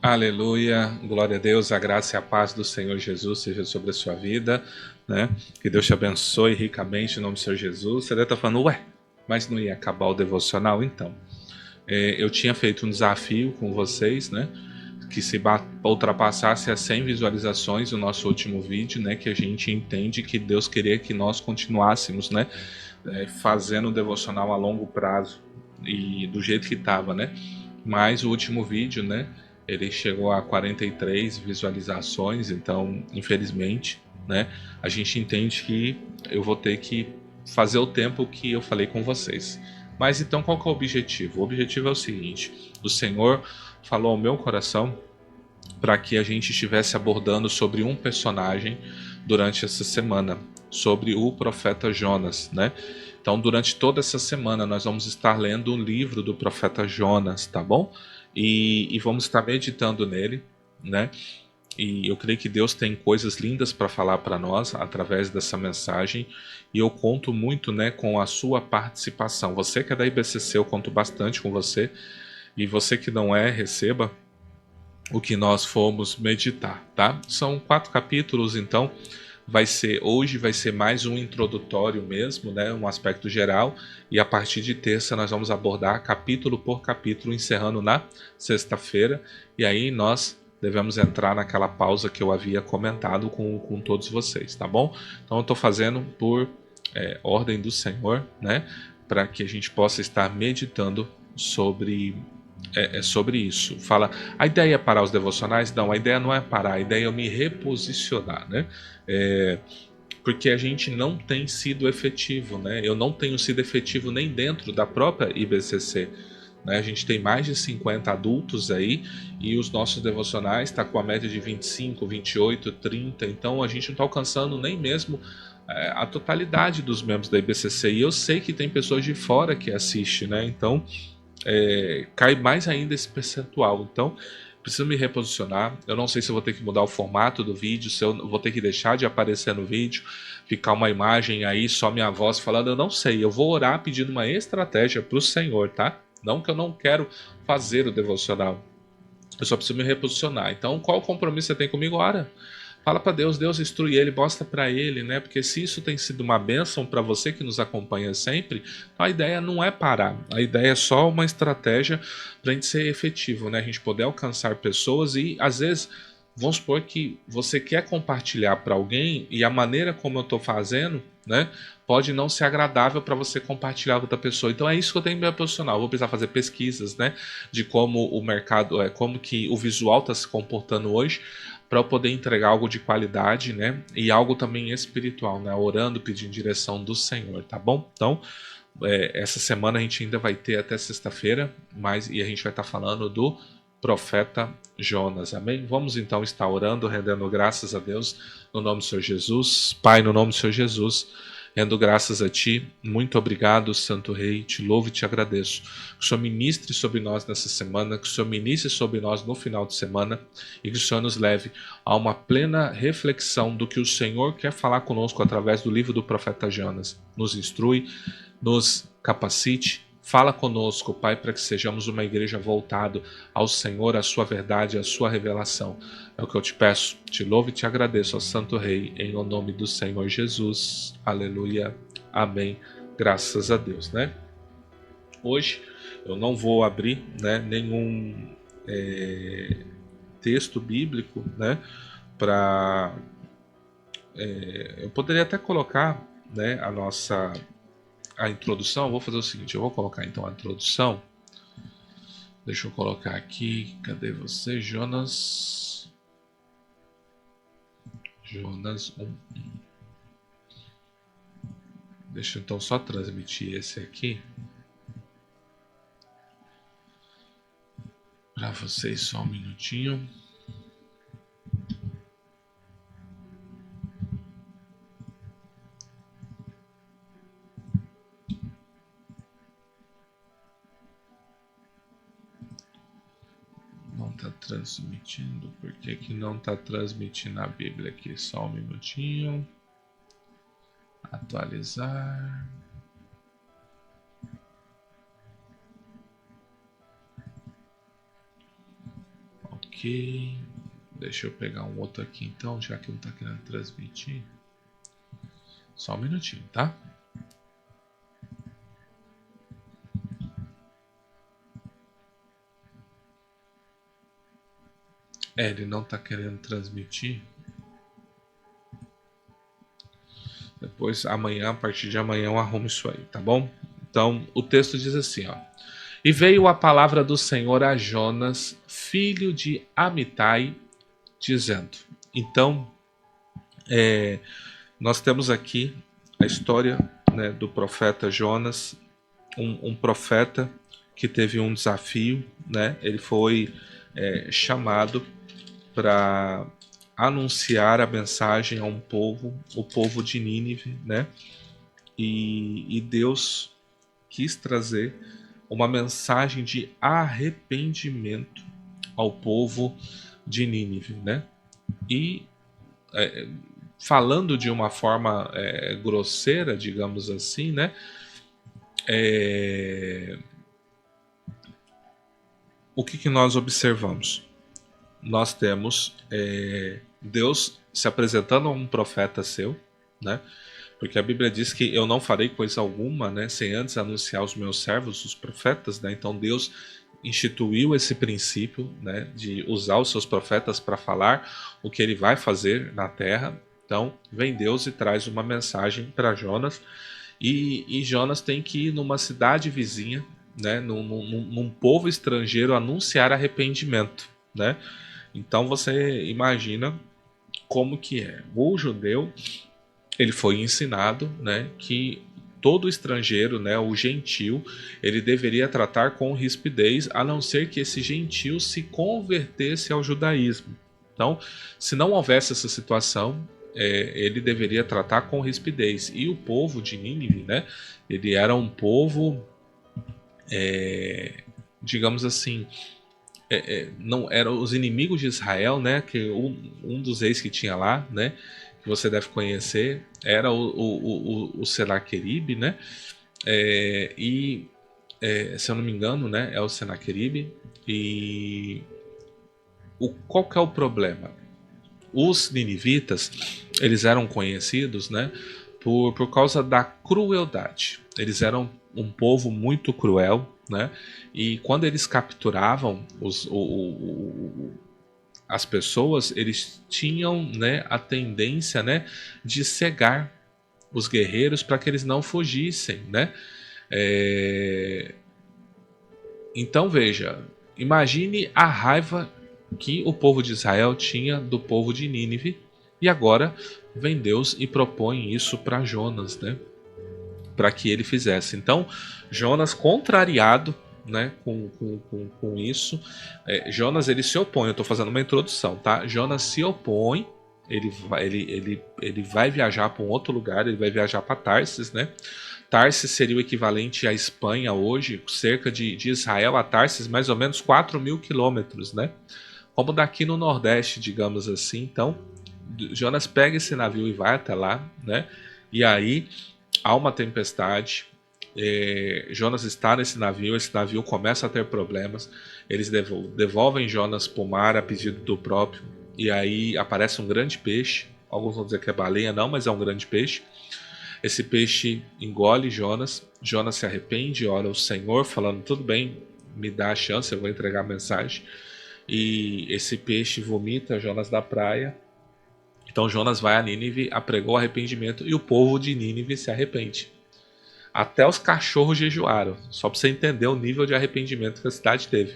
Aleluia, glória a Deus, a graça e a paz do Senhor Jesus seja sobre a sua vida, né? Que Deus te abençoe ricamente em nome do Senhor Jesus. Você deve estar falando, ué, mas não ia acabar o devocional? Então, eu tinha feito um desafio com vocês, né? Que se ultrapassasse as 100 visualizações o nosso último vídeo, né? Que a gente entende que Deus queria que nós continuássemos, né? Fazendo o devocional a longo prazo e do jeito que estava, né? Mas o último vídeo, né? Ele chegou a 43 visualizações, então, infelizmente, né? A gente entende que eu vou ter que fazer o tempo que eu falei com vocês. Mas então, qual que é o objetivo? O objetivo é o seguinte: o Senhor falou ao meu coração para que a gente estivesse abordando sobre um personagem durante essa semana, sobre o profeta Jonas, né? Então, durante toda essa semana, nós vamos estar lendo um livro do profeta Jonas, tá bom? E vamos estar meditando nele, né? E eu creio que Deus tem coisas lindas para falar para nós através dessa mensagem. E eu conto muito, né, com a sua participação. Você que é da IBCC, eu conto bastante com você. E você que não é, receba o que nós fomos meditar, tá? São 4 capítulos, então hoje vai ser mais um introdutório mesmo, né, um aspecto geral, e a partir de terça nós vamos abordar capítulo por capítulo, encerrando na sexta-feira, e aí nós devemos entrar naquela pausa que eu havia comentado com todos vocês, tá bom? Então eu estou fazendo por ordem do Senhor, né, para que a gente possa estar meditando sobre isso. Fala, a ideia é parar os devocionais? Não, a ideia não é parar, a ideia é eu me reposicionar, né? É, porque a gente não tem sido efetivo, né? Eu não tenho sido efetivo nem dentro da própria IBCC. Né? A gente tem mais de 50 adultos aí e os nossos devocionais estão com a média de 25, 28, 30. Então a gente não está alcançando nem mesmo a totalidade dos membros da IBCC. E eu sei que tem pessoas de fora que assistem, né? Então cai mais ainda esse percentual. Então, preciso me reposicionar. Eu não sei se eu vou ter que mudar o formato do vídeo, se eu vou ter que deixar de aparecer no vídeo, ficar uma imagem aí, só minha voz falando. Eu não sei. Eu vou orar pedindo uma estratégia para o Senhor, tá? Não que eu não quero fazer o devocional. Eu só preciso me reposicionar. Então, qual o compromisso você tem comigo? Ora. Fala para Deus, Deus instrui ele, mostra para ele, né? Porque se isso tem sido uma bênção para você que nos acompanha sempre, então a ideia não é parar, a ideia é só uma estratégia para a gente ser efetivo, né? A gente poder alcançar pessoas e às vezes vamos supor que você quer compartilhar para alguém e a maneira como eu estou fazendo, né? Pode não ser agradável para você compartilhar com outra pessoa. Então é isso que eu tenho que me posicionar. Eu vou precisar fazer pesquisas, né? De como o mercado, como que o visual está se comportando hoje para eu poder entregar algo de qualidade, né? E algo também espiritual, né? Orando, pedindo direção do Senhor, tá bom? Então, essa semana a gente ainda vai ter até sexta-feira, e a gente vai estar falando do profeta Jonas, amém? Vamos então estar orando, rendendo graças a Deus no nome do Senhor Jesus. Pai, no nome do Senhor Jesus, rendo graças a Ti, muito obrigado, Santo Rei, te louvo e te agradeço. Que o Senhor ministre sobre nós nessa semana, que o Senhor ministre sobre nós no final de semana e que o Senhor nos leve a uma plena reflexão do que o Senhor quer falar conosco através do livro do profeta Jonas. Nos instrui, nos capacite, fala conosco, Pai, para que sejamos uma igreja voltada ao Senhor, à sua verdade, à sua revelação. É o que eu te peço, te louvo e te agradeço, ó Santo Rei, em o nome do Senhor Jesus. Aleluia. Amém. Graças a Deus, né? Hoje eu não vou abrir, né, nenhum texto bíblico, né, para eu poderia até colocar, né, a introdução. Eu vou fazer o seguinte, eu vou colocar então a introdução. Deixa eu colocar aqui, cadê você, Jonas? Jonas 1. Deixa eu então só transmitir esse aqui para vocês, só um minutinho. Não está transmitindo. Por que que não está transmitindo a Bíblia aqui? Só um minutinho. Atualizar. Ok. Ok. Deixa eu pegar um outro aqui então, já que não está querendo transmitir. Só um minutinho, tá? Ele não está querendo transmitir. Depois, amanhã, a partir de amanhã, eu arrumo isso aí, tá bom? Então, o texto diz assim, ó. E veio a palavra do Senhor a Jonas, filho de Amitai, dizendo. Então, nós temos aqui a história, né, do profeta Jonas, um profeta que teve um desafio, né? Ele foi chamado para anunciar a mensagem a um povo, o povo de Nínive, né? E Deus quis trazer uma mensagem de arrependimento ao povo de Nínive, né? E falando de uma forma grosseira, digamos assim, né? O que nós observamos? Nós temos Deus se apresentando a um profeta seu, né? Porque a Bíblia diz que eu não farei coisa alguma, né, sem antes anunciar aos meus servos, os profetas, né? Então Deus instituiu esse princípio, né, de usar os seus profetas para falar o que ele vai fazer na terra. Então vem Deus e traz uma mensagem para Jonas, e Jonas tem que ir numa cidade vizinha, né, num povo estrangeiro, anunciar arrependimento, né? Então você imagina como que é. O judeu, ele foi ensinado, né, que todo estrangeiro, né, o gentil, ele deveria tratar com rispidez, a não ser que esse gentil se convertesse ao judaísmo. Então, se não houvesse essa situação, ele deveria tratar com rispidez. E o povo de Nínive, né, ele era um povo, digamos assim, não eram os inimigos de Israel, né? Que um dos reis que tinha lá, né? Que você deve conhecer, era o Senaqueribe, né? Se eu não me engano, né? É o Senaqueribe. E qual que é o problema? Os ninivitas, eles eram conhecidos, né? Por causa da crueldade. Eles eram um povo muito cruel, né? E quando eles capturavam as pessoas, eles tinham, né, a tendência, né, de cegar os guerreiros para que eles não fugissem, né? Então veja, imagine a raiva que o povo de Israel tinha do povo de Nínive, e agora vem Deus e propõe isso para Jonas, né? Para que ele fizesse. Então, Jonas, contrariado, né, com isso, Jonas ele se opõe. Eu estou fazendo uma introdução, tá? Jonas se opõe. Ele vai viajar para um outro lugar. Ele vai viajar para Tarsis, né? Tarsis seria o equivalente à Espanha hoje, cerca de Israel a Tarsis, mais ou menos 4.000 quilômetros, né? Como daqui no Nordeste, digamos assim. Então, Jonas pega esse navio e vai até lá, né? E aí há uma tempestade. Jonas está nesse navio, esse navio começa a ter problemas. Eles devolvem Jonas para o mar a pedido do próprio. E aí aparece um grande peixe. Alguns vão dizer que é baleia, não, mas é um grande peixe. Esse peixe engole Jonas. Jonas se arrepende, ora o Senhor, falando: tudo bem, me dá a chance, eu vou entregar a mensagem. E esse peixe vomita Jonas da praia. Então Jonas vai a Nínive, apregou arrependimento, e o povo de Nínive se arrepende. Até os cachorros jejuaram, só para você entender o nível de arrependimento que a cidade teve.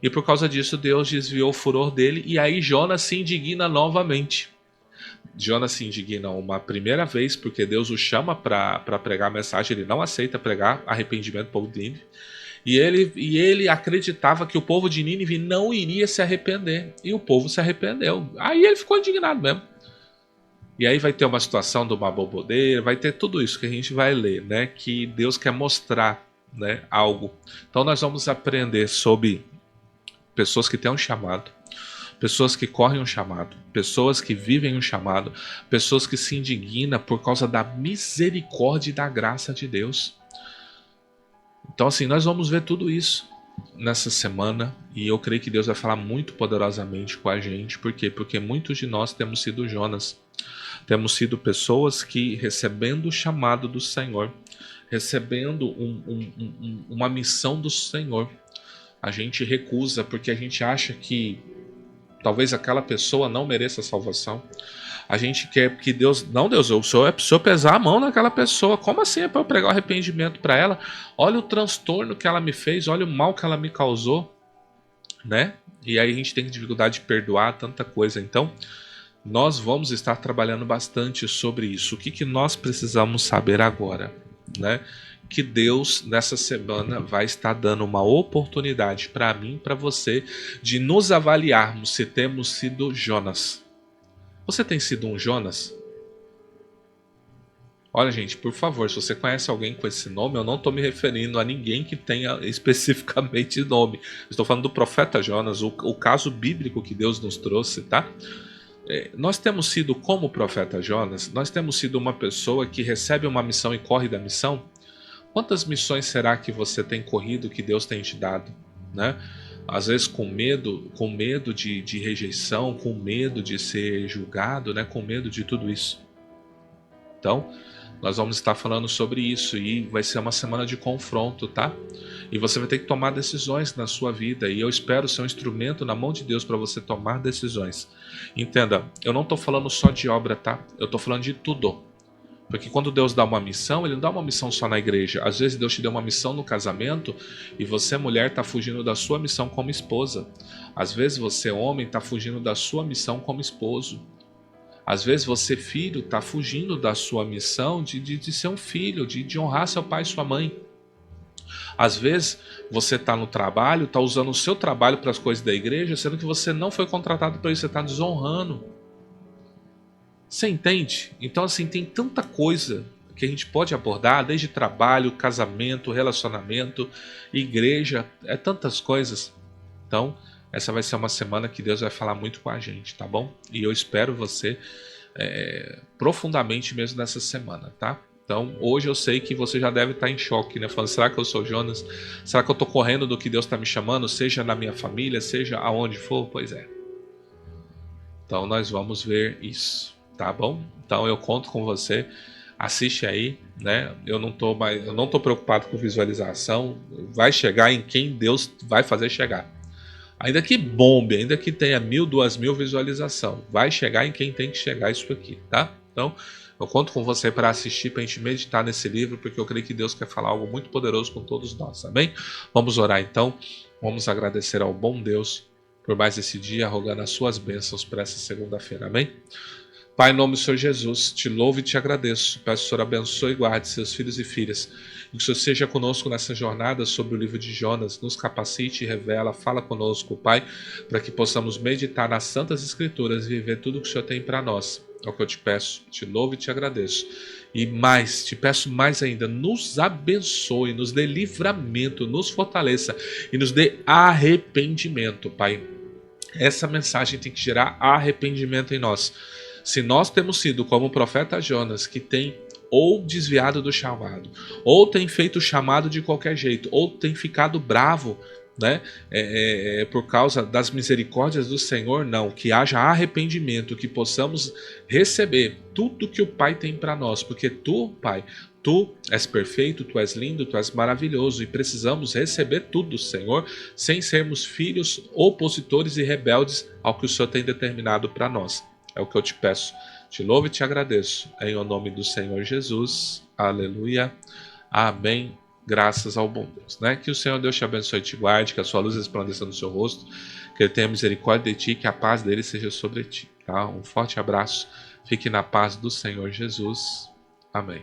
E por causa disso Deus desviou o furor dele, e aí Jonas se indigna novamente. Jonas se indigna uma primeira vez porque Deus o chama para pregar a mensagem, ele não aceita pregar arrependimento do povo de Nínive. E ele acreditava que o povo de Nínive não iria se arrepender. E o povo se arrependeu. Aí ele ficou indignado mesmo. E aí vai ter uma situação de uma bobodeira, vai ter tudo isso que a gente vai ler, né? Que Deus quer mostrar, né, algo. Então nós vamos aprender sobre pessoas que têm um chamado, pessoas que correm um chamado, pessoas que vivem um chamado, pessoas que se indignam por causa da misericórdia e da graça de Deus. Então assim, nós vamos ver tudo isso. nessa semana, e eu creio que Deus vai falar muito poderosamente com a gente. Por quê? Porque muitos de nós temos sido Jonas. Temos sido pessoas que, recebendo o chamado do Senhor, recebendo uma missão do Senhor, a gente recusa porque a gente acha que talvez aquela pessoa não mereça salvação. A gente quer que Deus... Não, Deus, o Senhor precisa pesar a mão naquela pessoa. Como assim é para eu pregar o arrependimento para ela? Olha o transtorno que ela me fez, olha o mal que ela me causou, né? E aí a gente tem dificuldade de perdoar tanta coisa. Então, nós vamos estar trabalhando bastante sobre isso. O que nós precisamos saber agora, né? Que Deus, nessa semana, vai estar dando uma oportunidade para mim, para você, de nos avaliarmos se temos sido Jonas. Você tem sido um Jonas? Olha, gente, por favor, se você conhece alguém com esse nome, eu não estou me referindo a ninguém que tenha especificamente nome. Estou falando do profeta Jonas, o caso bíblico que Deus nos trouxe, tá? Nós temos sido como o profeta Jonas, nós temos sido uma pessoa que recebe uma missão e corre da missão. Quantas missões será que você tem corrido que Deus tem te dado, né? Às vezes com medo de rejeição, com medo de ser julgado, né? Com medo de tudo isso. Então, nós vamos estar falando sobre isso e vai ser uma semana de confronto, tá? E você vai ter que tomar decisões na sua vida e eu espero ser um instrumento na mão de Deus para você tomar decisões. Entenda, eu não estou falando só de obra, tá? Eu estou falando de tudo. Porque quando Deus dá uma missão, Ele não dá uma missão só na igreja. Às vezes Deus te deu uma missão no casamento e você, mulher, está fugindo da sua missão como esposa. Às vezes você, homem, está fugindo da sua missão como esposo. Às vezes você, filho, está fugindo da sua missão de ser um filho, de honrar seu pai e sua mãe. Às vezes você está no trabalho, está usando o seu trabalho para as coisas da igreja, sendo que você não foi contratado para isso, você está desonrando. Você entende? Então, assim, tem tanta coisa que a gente pode abordar, desde trabalho, casamento, relacionamento, igreja, tantas coisas. Então, essa vai ser uma semana que Deus vai falar muito com a gente, tá bom? E eu espero você profundamente mesmo nessa semana, tá? Então, hoje eu sei que você já deve estar em choque, né? Falando, será que eu sou Jonas? Será que eu estou correndo do que Deus está me chamando? Seja na minha família, seja aonde for? Pois é. Então, nós vamos ver isso. Tá bom? Então eu conto com você. Assiste aí, né? Eu não tô preocupado com visualização. Vai chegar em quem Deus vai fazer chegar. Ainda que bombe, ainda que tenha 1.000, 2.000 visualização, vai chegar em quem tem que chegar isso aqui, tá? Então eu conto com você para assistir, para a gente meditar nesse livro, porque eu creio que Deus quer falar algo muito poderoso com todos nós, amém? Vamos orar então. Vamos agradecer ao bom Deus por mais esse dia, rogando as suas bênçãos para essa segunda-feira, amém? Pai, em nome do Senhor Jesus, te louvo e te agradeço. Peço que o Senhor abençoe e guarde seus filhos e filhas. E que o Senhor seja conosco nessa jornada sobre o livro de Jonas. Nos capacite e revela, fala conosco, Pai, para que possamos meditar nas Santas Escrituras e viver tudo o que o Senhor tem para nós. É o que eu te peço, te louvo e te agradeço. E mais, te peço mais ainda, nos abençoe, nos dê livramento, nos fortaleça e nos dê arrependimento, Pai. Essa mensagem tem que gerar arrependimento em nós. Se nós temos sido como o profeta Jonas, que tem ou desviado do chamado, ou tem feito o chamado de qualquer jeito, ou tem ficado bravo, né, por causa das misericórdias do Senhor, não, que haja arrependimento, que possamos receber tudo que o Pai tem para nós, porque tu, Pai, tu és perfeito, tu és lindo, tu és maravilhoso e precisamos receber tudo, Senhor, sem sermos filhos opositores e rebeldes ao que o Senhor tem determinado para nós. É o que eu te peço. Te louvo e te agradeço. Em o nome do Senhor Jesus. Aleluia. Amém. Graças ao bom Deus. Né? Que o Senhor Deus te abençoe e te guarde, que a sua luz resplandeça no seu rosto, que Ele tenha misericórdia de ti, que a paz dele seja sobre ti. Tá? Um forte abraço. Fique na paz do Senhor Jesus. Amém.